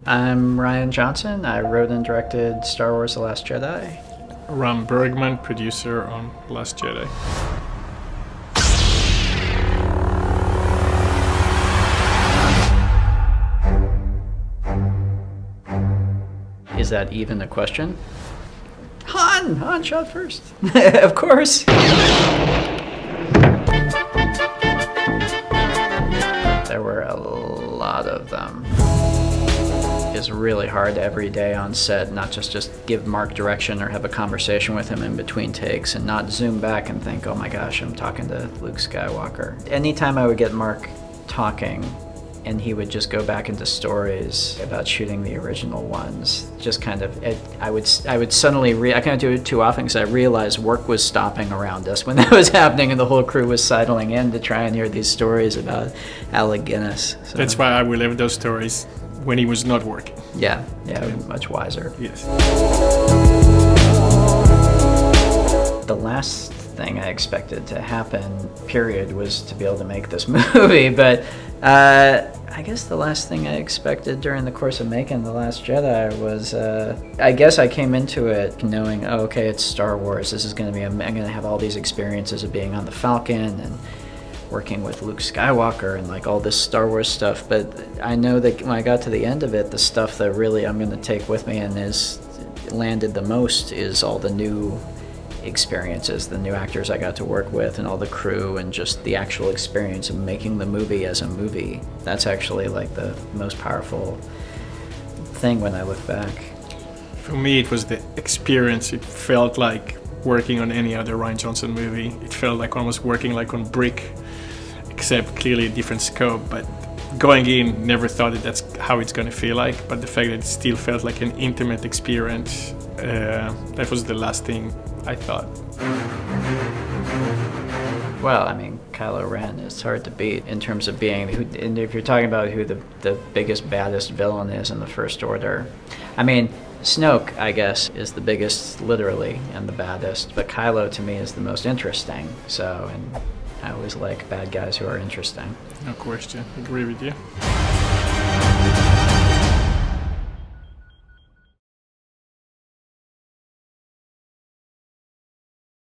I'm Rian Johnson. I wrote and directed Star Wars: The Last Jedi. Ram Bergman, producer on Last Jedi. Is that even a question? Han shot first. Of course. There were a lot of them. It's really hard every day on set not just give Mark direction or have a conversation with him in between takes and not zoom back and think, oh my gosh, I'm talking to Luke Skywalker. Anytime I would get Mark talking and he would just go back into stories about shooting the original ones, just kind of, I would suddenly, I can't do it too often because I realized work was stopping around us when that was happening and the whole crew was sidling in to try and hear these stories about Alec Guinness. So. That's why I relived those stories when he was not working. Yeah, much wiser. Yes. The last thing I expected to happen, period, was to be able to make this movie, but I guess the last thing I expected during the course of making The Last Jedi was, I guess I came into it knowing, oh, okay, it's Star Wars, this is going to be, I'm going to have all these experiences of being on the Falcon and working with Luke Skywalker and like all this Star Wars stuff, but I know that when I got to the end of it, the stuff that really I'm going to take with me and is landed the most is all the new experiences, the new actors I got to work with and all the crew and just the actual experience of making the movie as a movie. That's actually like the most powerful thing when I look back. For me, it was the experience. It felt like working on any other Rian Johnson movie. It felt like almost working like on brick, except clearly a different scope. But going in, never thought that that's how it's going to feel like. But the fact that it still felt like an intimate experience, that was the last thing I thought. Well, I mean, Kylo Ren is hard to beat in terms of being, and if you're talking about who the biggest, baddest villain is in the First Order. I mean, Snoke, I guess, is the biggest, literally, and the baddest, but Kylo to me is the most interesting, so, and I always like bad guys who are interesting. No question, agree with you.